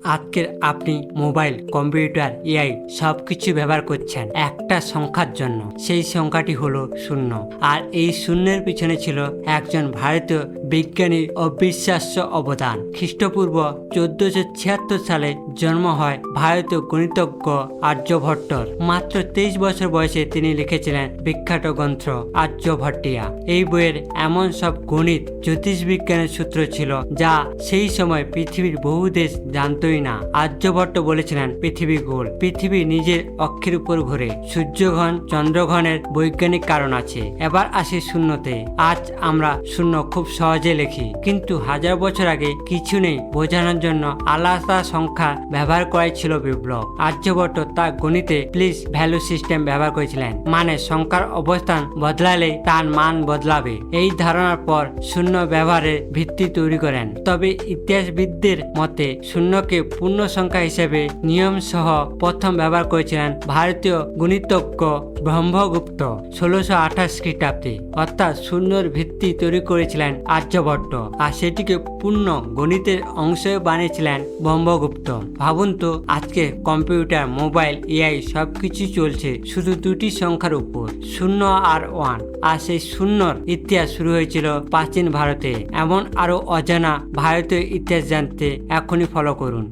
আজকের আপনি mobile, computer, AI সবকিছু ব্যবহার করছেন একটা সংখ্যার জন্য। সেই সংখ্যাটি হলো শূন্য। আর এই শূন্যের পিছনে ছিল একজন ভারতীয় বিজ্ঞানীর অবিশ্বাস্য অবদান। খ্রিস্টপূর্ব 1476 সালে জন্ম হয় ভারতীয় গণিতজ্ঞ আর্যভট্টর। মাত্র 23 বছর বয়সে তিনি লিখেছিলেন বিখ্যাত গ্রন্থ আর্যভট্টিয়া। এই বইয়ের এমন সব গণিত, জ্যোতিষবিজ্ঞানের সূত্র ছিল যা সেই সময় পৃথিবীর বহু দেশ জানতই না। আর্যভট্ট বলেছিলেন পৃথিবী গোল, পৃথিবী নিজের অক্ষের উপর ঘোরে, সূর্যগ্রহণ, চন্দ্রগ্রহণের বৈজ্ঞানিক কারণ আছে। এবার আসি শূন্যতে। আজ আমরা শূন্য খুব সহজে লিখি, কিন্তু হাজার বছর আগে কিছু নেই বোঝানোর জন্য আলাদা সংখ্যা ব্যবহার করাই ছিল বিপ্লব। আর্যভট্ট তার গণিতে প্লিজ ভ্যালু সিস্টেম ব্যবহার করেছিলেন, মানে সংখ্যার অবস্থান বদলালে তার মান বদলাবে। এই ধারণার পর শূন্য ব্যবহারের ভিত্তি তৈরি করেন। তবে ইতিহাসবিদদের মতে শূন্যকে পূর্ণ সংখ্যা হিসেবে নিয়ম সহ প্রথম ব্যবহার করেছিলেন ভারতীয় গণিতজ্ঞ ব্রহ্মগুপ্ত 1628 খ্রিস্টাব্দে। অর্থাৎ শূন্যর ভিত্তি তৈরি করেছিলেন আর্যভট্ট, আর সেটিকে পূর্ণ গণিতের অংশ বানিয়েছিলেন ব্রহ্মগুপ্ত। ভাবুন তো, আজকে কম্পিউটার, মোবাইল, এআই সবকিছু চলছে শুধু দুটি সংখ্যার উপর, শূন্য আর ওয়ান। আর সেই শূন্যর ইতিহাস শুরু হয়েছিল প্রাচীন ভারতে। এমন আরো অজানা ভারতীয় ইতিহাস জানতে এখনই ফলো করুন।